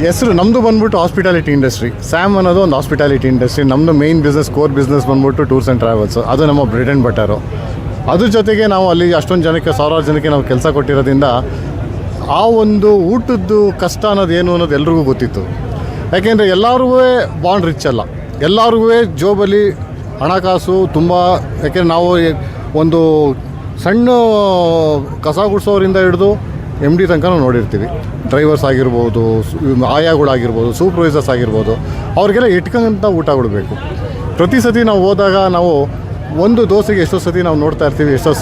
ಹೆಸರು ನಮ್ಮದು ಬಂದ್ಬಿಟ್ಟು ಹಾಸ್ಪಿಟಾಲಿಟಿ ಇಂಡಸ್ಟ್ರಿ. ಸ್ಯಾಮ್ ಅನ್ನೋದು ಒಂದು ಹಾಸ್ಪಿಟಾಲಿಟಿ ಇಂಡಸ್ಟ್ರಿ. ನಮ್ಮದು ಮೇನ್ ಬಿಸ್ನೆಸ್, ಕೋರ್ ಬಿಸ್ನೆಸ್ ಬಂದ್ಬಿಟ್ಟು ಟೂರ್ಸ್ ಆ್ಯಂಡ್ ಟ್ರಾವೆಲ್ಸು. ಅದು ನಮ್ಮ ಬ್ರೆಡ್ ಆ್ಯಂಡ್ ಬಟರು. ಅದ್ರ ಜೊತೆಗೆ ನಾವು ಅಲ್ಲಿ ಅಷ್ಟೊಂದು ಜನಕ್ಕೆ, ಸಾವಿರಾರು ಜನಕ್ಕೆ ನಾವು ಕೆಲಸ ಕೊಟ್ಟಿರೋದ್ರಿಂದ ಆ ಒಂದು ಊಟದ್ದು ಕಷ್ಟ ಅನ್ನೋದು ಏನು ಅನ್ನೋದು ಎಲ್ರಿಗೂ ಗೊತ್ತಿತ್ತು. ಯಾಕೆಂದರೆ ಎಲ್ಲರಿಗೂ ಬಾಂಡ್ ರಿಚ್ ಅಲ್ಲ, ಎಲ್ಲರಿಗೂ ಜೋಬಲ್ಲಿ ಹಣಕಾಸು ತುಂಬ. ಯಾಕೆಂದರೆ ನಾವು ಒಂದು ಸಣ್ಣ ಕಸ ಗುಡಿಸೋರಿಂದ ಹಿಡಿದು MD ತನಕ ನೋಡಿರ್ತೀವಿ. ಡ್ರೈವರ್ಸ್ ಆಗಿರ್ಬೋದು, ಆಯಾಗಳಾಗಿರ್ಬೋದು, ಸೂಪರ್ವೈಸರ್ಸ್ ಆಗಿರ್ಬೋದು, ಅವ್ರಿಗೆಲ್ಲ ಇಟ್ಕೊಂತ ಊಟಗಳು ಬೇಕು. ಪ್ರತಿ ಸತಿ ನಾವು ಹೋದಾಗ ನಾವು ಒಂದು ದೋಸೆಗೆ ಎಷ್ಟೋ ಸತಿ ನಾವು ನೋಡ್ತಾ ಇರ್ತೀವಿ, ಎಷ್ಟೋ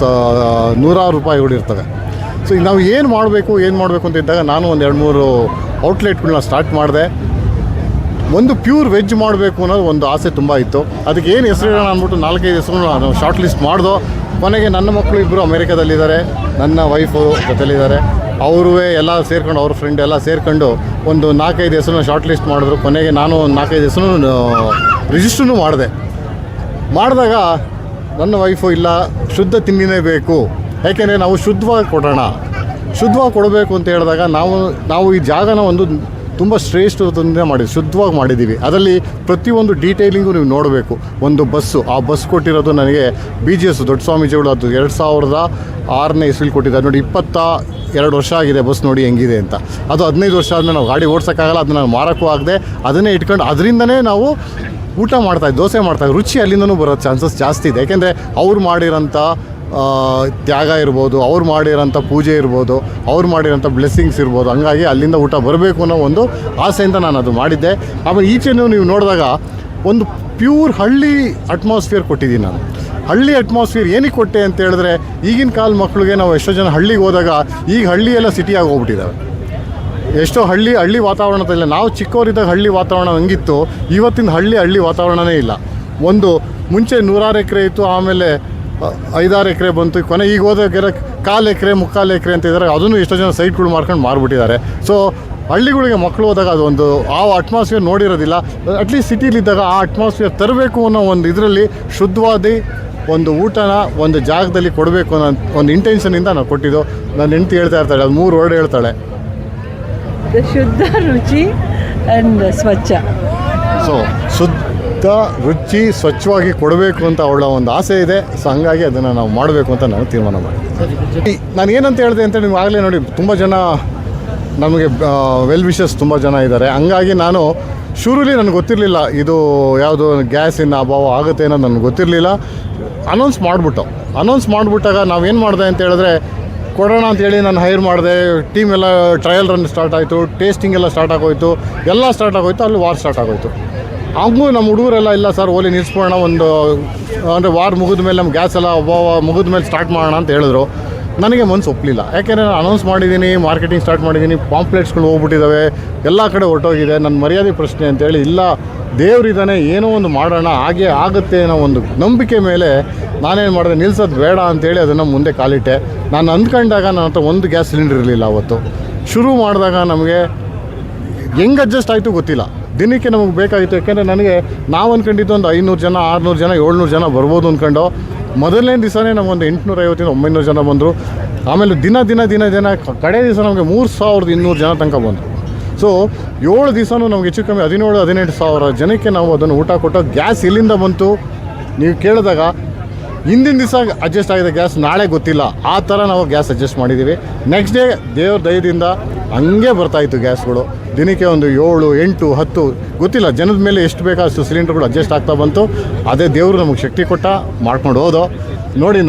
ನೂರಾರು ರೂಪಾಯಿಗಳು ಇರ್ತವೆ. ಸೊ ಈಗ ನಾವು ಏನು ಮಾಡಬೇಕು ಅಂತ ಇದ್ದಾಗ ನಾನು ಒಂದು 2-3 ಔಟ್ಲೆಟ್ಗಳನ್ನ ಸ್ಟಾರ್ಟ್ ಮಾಡಿದೆ. ಒಂದು ಪ್ಯೂರ್ ವೆಜ್ ಮಾಡಬೇಕು ಅನ್ನೋದು ಒಂದು ಆಸೆ ತುಂಬ ಇತ್ತು. ಅದಕ್ಕೆ ಏನು ಹೆಸರಿಡೋಣ ಅಂದ್ಬಿಟ್ಟು 4-5 ಹೆಸರು ನಾನು ಶಾರ್ಟ್ ಲಿಸ್ಟ್ ಮಾಡ್ದೋ. ಕೊನೆಗೆ ನನ್ನ ಮಕ್ಕಳು ಇಬ್ಬರು ಅಮೇರಿಕಾದಲ್ಲಿದ್ದಾರೆ, ನನ್ನ ವೈಫು ಜೊತೆಲಿದ್ದಾರೆ. ಅವರೂ ಎಲ್ಲ ಸೇರ್ಕೊಂಡು, ಅವ್ರ ಫ್ರೆಂಡ್ ಎಲ್ಲ ಸೇರ್ಕೊಂಡು ಒಂದು 4-5 ಹೆಸರನ್ನ ಶಾರ್ಟ್ ಲಿಸ್ಟ್ ಮಾಡಿದ್ರು. ಕೊನೆಗೆ ನಾನು ಒಂದು 4-5 ಹೆಸರು ರಿಜಿಸ್ಟ್ರೂ ಮಾಡಿದಾಗ ನನ್ನ ವೈಫು ಇಲ್ಲ, ಶುದ್ಧ ತಿಂಡಿನೇ ಬೇಕು, ಯಾಕೆಂದರೆ ನಾವು ಶುದ್ಧವಾಗಿ ಕೊಡಬೇಕು ಅಂತ ಹೇಳಿದಾಗ ನಾವು ಈ ಜಾಗನ ಒಂದು ತುಂಬ ಶ್ರೇಷ್ಠದಿಂದ ಶುದ್ಧವಾಗಿ ಮಾಡಿದ್ದೀವಿ. ಅದರಲ್ಲಿ ಪ್ರತಿಯೊಂದು ಡೀಟೇಲಿಂಗು ನೀವು ನೋಡಬೇಕು. ಒಂದು ಬಸ್ಸು, ಆ ಬಸ್ ಕೊಟ್ಟಿರೋದು ನನಗೆ BGS ದೊಡ್ಡ ಸ್ವಾಮೀಜಿಗಳು, ಅದು 2006ನೇ ಇಸ್ವಿಲಿ ಕೊಟ್ಟಿದ್ದಾರೆ ನೋಡಿ. 22 ವರ್ಷ ಆಗಿದೆ ಬಸ್, ನೋಡಿ ಹೆಂಗಿದೆ ಅಂತ. ಅದು 15 ವರ್ಷ ಆದಮೇಲೆ ನಾವು ಗಾಡಿ ಓಡಿಸೋಕ್ಕಾಗಲ್ಲ, ಅದನ್ನು ಮಾರೋಕ್ಕೂ ಆಗದೆ ಅದನ್ನೇ ಇಟ್ಕೊಂಡು ಅದರಿಂದನೇ ನಾವು ಊಟ ಮಾಡ್ತಾಯಿದ್ವಿ, ದೋಸೆ ಮಾಡ್ತಾಯಿದ್ವಿ. ರುಚಿ ಅಲ್ಲಿಂದನೂ ಬರೋ ಚಾನ್ಸಸ್ ಜಾಸ್ತಿ ಇದೆ. ಯಾಕೆಂದರೆ ಅವ್ರು ಮಾಡಿರೋಂಥ ತ್ಯಾಗ ಇರ್ಬೋದು, ಅವ್ರು ಮಾಡಿರೋಂಥ ಪೂಜೆ ಇರ್ಬೋದು, ಅವ್ರು ಮಾಡಿರೋಂಥ ಬ್ಲೆಸ್ಸಿಂಗ್ಸ್ ಇರ್ಬೋದು. ಹಂಗಾಗಿ ಅಲ್ಲಿಂದ ಊಟ ಬರಬೇಕು ಅನ್ನೋ ಒಂದು ಆಸೆಯಿಂದ ನಾನು ಅದು ಮಾಡಿದ್ದೆ. ಆಮೇಲೆ ಈಚೆನೂ ನೀವು ನೋಡಿದಾಗ ಒಂದು ಪ್ಯೂರ್ ಹಳ್ಳಿ ಅಟ್ಮಾಸ್ಫಿಯರ್ ಕೊಟ್ಟಿದ್ದೀನಿ ನಾನು. ಹಳ್ಳಿ ಅಟ್ಮಾಸ್ಫಿಯರ್ ಏನಕ್ಕೆ ಕೊಟ್ಟೆ ಅಂತ ಹೇಳಿದ್ರೆ, ಈಗಿನ ಕಾಲ ಮಕ್ಕಳಿಗೆ ನಾವು ಎಷ್ಟೋ ಜನ ಹಳ್ಳಿಗೆ ಹೋದಾಗ ಈಗ ಹಳ್ಳಿ ಎಲ್ಲ ಸಿಟಿಯಾಗಿ ಹೋಗ್ಬಿಟ್ಟಿದ್ದಾವೆ. ಎಷ್ಟೋ ಹಳ್ಳಿ ವಾತಾವರಣದಲ್ಲ. ನಾವು ಚಿಕ್ಕವರಿದ್ದಾಗ ಹಳ್ಳಿ ವಾತಾವರಣ ಹಂಗಿತ್ತು, ಇವತ್ತಿನ ಹಳ್ಳಿ ವಾತಾವರಣವೇ ಇಲ್ಲ. ಒಂದು ಮುಂಚೆ 100 ಎಕರೆ ಇತ್ತು, ಆಮೇಲೆ 5-6 ಎಕರೆ ಬಂತು. ಕೊನೆ ಈಗ ಹೋದಾಗ 1/4 ಎಕರೆ 3/4 ಎಕರೆ ಅಂತ ಇದ್ದಾರೆ. ಅದನ್ನು ಎಷ್ಟೋ ಜನ ಸೈಟ್ಗಳು ಮಾಡ್ಕೊಂಡು ಮಾರ್ಬಿಟ್ಟಿದ್ದಾರೆ. ಸೊ ಹಳ್ಳಿಗಳಿಗೆ ಮಕ್ಕಳು ಹೋದಾಗ ಅದೊಂದು ಆ ಅಟ್ಮಾಸ್ಫಿಯರ್ ನೋಡಿರೋದಿಲ್ಲ. ಅಟ್ಲೀಸ್ಟ್ ಸಿಟಿಲಿದ್ದಾಗ ಆ ಅಟ್ಮಾಸ್ಫಿಯರ್ ತರಬೇಕು ಅನ್ನೋ ಒಂದು ಇದರಲ್ಲಿ ಶುದ್ಧವಾದ ಒಂದು ಊಟನ ಒಂದು ಜಾಗದಲ್ಲಿ ಕೊಡಬೇಕು ಅನ್ನೋ ಒಂದು ಇಂಟೆನ್ಷನಿಂದ ನಾವು ಕೊಟ್ಟಿದ್ದು. ನನ್ನ ಹೆಂಡತಿ ಹೇಳ್ತಾ ಇರ್ತಾಳೆ, ಅದು 3 ವರ್ಡ್ ಹೇಳ್ತಾಳೆ, ಶುದ್ಧ, ರುಚಿ ಆ್ಯಂಡ್ ಸ್ವಚ್ಛ. ಸೊ ಶುದ್ಧ, ರುಚಿ, ಸ್ವಚ್ಛವಾಗಿ ಕೊಡಬೇಕು ಅಂತ ಅವಳ ಒಂದು ಆಸೆ ಇದೆ. ಸೊ ಹಂಗಾಗಿ ಅದನ್ನು ನಾವು ಮಾಡಬೇಕು ಅಂತ ನಾನು ತೀರ್ಮಾನ ಮಾಡಿದ್ದೆ. ನಾನು ಏನಂತ ಹೇಳಿದೆ ಅಂತ ನಿಮ್ಗೆ ಆಗಲೇ ನೋಡಿ, ತುಂಬ ಜನ ನಮಗೆ ವೆಲ್ ವಿಷಸ್ ತುಂಬ ಜನ ಇದ್ದಾರೆ. ಹಂಗಾಗಿ ನಾನು ಶುರುಲಿ ನನಗೆ ಗೊತ್ತಿರಲಿಲ್ಲ ಇದು ಯಾವುದು ಗ್ಯಾಸಿನ ಅಭಾವ ಆಗುತ್ತೆ ಅನ್ನೋದು ನನಗೆ ಗೊತ್ತಿರಲಿಲ್ಲ. ಅನೌನ್ಸ್ ಮಾಡಿಬಿಟ್ಟಾಗ ನಾವೇನು ಮಾಡಿದೆ ಅಂತ ಹೇಳಿದ್ರೆ, ಕೊಡೋಣ ಅಂತೇಳಿ ನಾನು ಹೈರ್ ಮಾಡಿದೆ. ಟೀಮ್ ಎಲ್ಲ ಟ್ರಯಲ್ ರನ್ ಸ್ಟಾರ್ಟ್ ಆಯಿತು, ಟೇಸ್ಟಿಂಗ್ ಎಲ್ಲ ಸ್ಟಾರ್ಟ್ ಆಗೋಯ್ತು, ಅಲ್ಲಿ ವಾರ್ ಸ್ಟಾರ್ಟ್ ಆಗೋಯ್ತು. ಹಂಗೂ ನಮ್ಮ ಹುಡುಗರೆಲ್ಲ ಇಲ್ಲ ಸರ್ ಓಲಿ ನಿಲ್ಲಿಸ್ಬೋಣ, ಒಂದು ಅಂದರೆ ವಾರ್ ಮುಗಿದ ಮೇಲೆ ನಮ್ಮ ಗ್ಯಾಸ್ ಎಲ್ಲ ಮುಗಿದ ಮೇಲೆ ಸ್ಟಾರ್ಟ್ ಮಾಡೋಣ ಅಂತ ಹೇಳಿದ್ರು. ನನಗೆ ಮನಸ್ಸು ಒಪ್ಪಲಿಲ್ಲ. ಯಾಕೆಂದರೆ ನಾನು ಅನೌನ್ಸ್ ಮಾಡಿದ್ದೀನಿ, ಮಾರ್ಕೆಟಿಂಗ್ ಸ್ಟಾರ್ಟ್ ಮಾಡಿದ್ದೀನಿ, ಪಾಂಪ್ಲೆಟ್ಸ್ಗಳು ಹೋಗ್ಬಿಟ್ಟಿದ್ದಾವೆ, ಎಲ್ಲ ಕಡೆ ಹೊರಟೋಗಿದೆ. ನನ್ನ ಮರ್ಯಾದೆ ಪ್ರಶ್ನೆ ಅಂತೇಳಿ, ಇಲ್ಲ ದೇವರಿದ್ದಾನೆ, ಏನೋ ಒಂದು ಮಾಡೋಣ, ಹಾಗೆ ಆಗುತ್ತೆ ಅನ್ನೋ ಒಂದು ನಂಬಿಕೆ ಮೇಲೆ ನಾನೇನು ಮಾಡಿದೆ, ನಿಲ್ಸೋದು ಬೇಡ ಅಂತೇಳಿ ಅದನ್ನು ಮುಂದೆ ಕಾಲಿಟ್ಟೆ. ನಾನು ಅಂದ್ಕೊಂಡಾಗ ನನ್ನ ಹತ್ರ ಒಂದು ಗ್ಯಾಸ್ ಸಿಲಿಂಡರ್ ಇರಲಿಲ್ಲ ಅವತ್ತು. ಶುರು ಮಾಡಿದಾಗ ನಮಗೆ ಹೆಂಗೆ ಅಡ್ಜಸ್ಟ್ ಆಯಿತು ಗೊತ್ತಿಲ್ಲ. ದಿನಕ್ಕೆ ನಮಗೆ ಬೇಕಾಗಿತ್ತು. ಯಾಕೆಂದರೆ ನಾವು ಅಂದ್ಕೊಂಡಿದ್ದು ಒಂದು 500 ಜನ, 600 ಜನ, 700 ಜನ ಬರ್ಬೋದು ಅಂದ್ಕೊಂಡು. ಮೊದಲನೇ ದಿವಸನೇ ನಮಗೊಂದು 850-900 ಜನ ಬಂದರು. ಆಮೇಲೆ ದಿನ ಕಡೆ ದಿವಸ ನಮಗೆ 3200 ಜನ ತನಕ ಬಂದರು. ಸೊ 7 ದಿವಸನೂ ನಮ್ಗೆ ಹೆಚ್ಚು ಕಮ್ಮಿ 17-18 ಸಾವಿರ ಜನಕ್ಕೆ ನಾವು ಅದನ್ನು ಊಟ ಕೊಟ್ಟು. ಗ್ಯಾಸ್ ಎಲ್ಲಿಂದ ಬಂತು ನೀವು ಕೇಳಿದಾಗ, ಹಿಂದಿನ ದಿವಸ ಅಡ್ಜಸ್ಟ್ ಆಗಿದೆ ಗ್ಯಾಸ್, ನಾಳೆ ಗೊತ್ತಿಲ್ಲ, ಆ ಥರ ನಾವು ಗ್ಯಾಸ್ ಅಡ್ಜಸ್ಟ್ ಮಾಡಿದ್ದೀವಿ. ನೆಕ್ಸ್ಟ್ ಡೇ ದೇವ್ರ ದಯದಿಂದ ಹಂಗೆ ಬರ್ತಾಯಿತ್ತು ಗ್ಯಾಸ್ಗಳು. ದಿನಕ್ಕೆ ಒಂದು 7, 8, 10 ಗೊತ್ತಿಲ್ಲ, ಜನದ ಮೇಲೆ ಎಷ್ಟು ಬೇಕೋ ಅಷ್ಟು ಸಿಲಿಂಡರ್ಗಳು ಅಡ್ಜಸ್ಟ್ ಆಗ್ತಾ ಬಂತು. ಅದೇ ದೇವರು ನಮಗೆ ಶಕ್ತಿ ಕೊಟ್ಟ, ಮಾಡ್ಕೊಂಡು ಹೋದೋ. ನೋಡಿ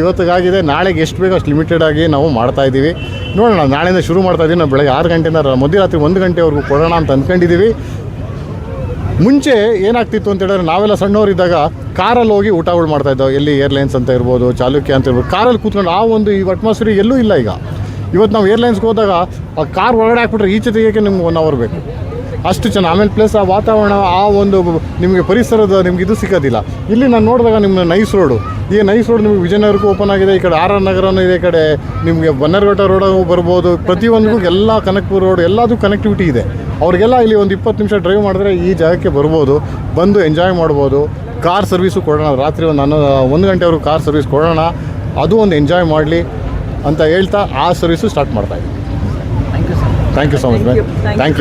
ಇವತ್ತಿಗಾಗಿದೆ, ನಾಳೆಗೆ ಎಷ್ಟು ಬೇಕೋ ಅಷ್ಟು ಲಿಮಿಟೆಡ್ ಆಗಿ ನಾವು ಮಾಡ್ತಾಯಿದ್ದೀವಿ. ನೋಡೋಣ, ನಾಳೆಯಿಂದ ಶುರು ಮಾಡ್ತಾಯಿದ್ದೀವಿ. ನಾವು ಬೆಳಗ್ಗೆ 6 ಗಂಟೆಯಿಂದ ಮಧ್ಯರಾತ್ರಿ 1 ಗಂಟೆವರೆಗೂ ಕೊಡೋಣ ಅಂತ ಅಂದ್ಕೊಂಡಿದ್ದೀವಿ. ಮುಂಚೆ ಏನಾಗ್ತಿತ್ತು ಅಂತ ಹೇಳಿದ್ರೆ, ನಾವೆಲ್ಲ ಸಣ್ಣವರಿದ್ದಾಗ ಕಾರಲ್ಲಿ ಹೋಗಿ ಊಟಗಳು ಮಾಡ್ತಾಯಿದ್ದೋ. ಎಲ್ಲಿ ಏರ್ಲೈನ್ಸ್ ಅಂತ ಇರ್ಬೋದು, ಚಾಲುಕ್ಯ ಅಂತ ಇರ್ಬೋದು, ಕಾರಲ್ಲಿ ಕೂತ್ಕೊಂಡು ಆ ಒಂದು ಈ ಅಟ್ಮಾಸ್ಫಿಯರ್ ಎಲ್ಲೂ ಇಲ್ಲ ಈಗ. ಇವತ್ತು ನಾವು ಏರ್ಲೈನ್ಸ್ಗೆ ಹೋದಾಗ ಆ ಕಾರ್ ಒಳಗಡೆ ಹಾಕ್ಬಿಟ್ರೆ ಈಚೆ ತೆಗಿಯೋಕ್ಕೆ ನಿಮ್ಗೆ 1 ಅವರ್ ಬೇಕು, ಅಷ್ಟು ಚೆನ್ನಾಗಿ. ಆಮೇಲೆ ಪ್ಲಸ್ ಆ ವಾತಾವರಣ, ಆ ಒಂದು ನಿಮಗೆ ಪರಿಸರದ ನಿಮ್ಗೆ ಇದು ಸಿಗೋದಿಲ್ಲ. ಇಲ್ಲಿ ನಾನು ನೋಡಿದಾಗ ನಿಮ್ಮ ನೈಸ್ ರೋಡು ನಿಮಗೆ ವಿಜಯನಗರಕ್ಕೂ ಓಪನ್ ಆಗಿದೆ, ಈ ಕಡೆ RR ನಗರನೂ ಇದೆ, ಈ ಕಡೆ ನಿಮಗೆ ಬನ್ನರ್ಘಟ್ಟ ರೋಡೂ ಬರ್ಬೋದು. ಪ್ರತಿಯೊಂದಿಗೂ ಎಲ್ಲ ಕನಕಪುರ ರೋಡ್ ಎಲ್ಲದೂ ಕನೆಕ್ಟಿವಿಟಿ ಇದೆ. ಅವ್ರಿಗೆಲ್ಲ ಇಲ್ಲಿ ಒಂದು 20 ನಿಮಿಷ ಡ್ರೈವ್ ಮಾಡಿದ್ರೆ ಈ ಜಾಗಕ್ಕೆ ಬರ್ಬೋದು, ಬಂದು ಎಂಜಾಯ್ ಮಾಡ್ಬೋದು. ಕಾರ್ ಸರ್ವಿಸು ಕೊಡೋಣ, ರಾತ್ರಿ ಒಂದು 1 ಗಂಟೆವರೆಗೂ ಕಾರ್ ಸರ್ವಿಸ್ ಕೊಡೋಣ, ಅದು ಒಂದು ಎಂಜಾಯ್ ಮಾಡಲಿ ಅಂತ ಹೇಳ್ತಾ ಆ ಸರ್ವಿಸು ಸ್ಟಾರ್ಟ್ ಮಾಡ್ತಾಯಿದ್ದೀವಿ. Thank you so much. Thank you.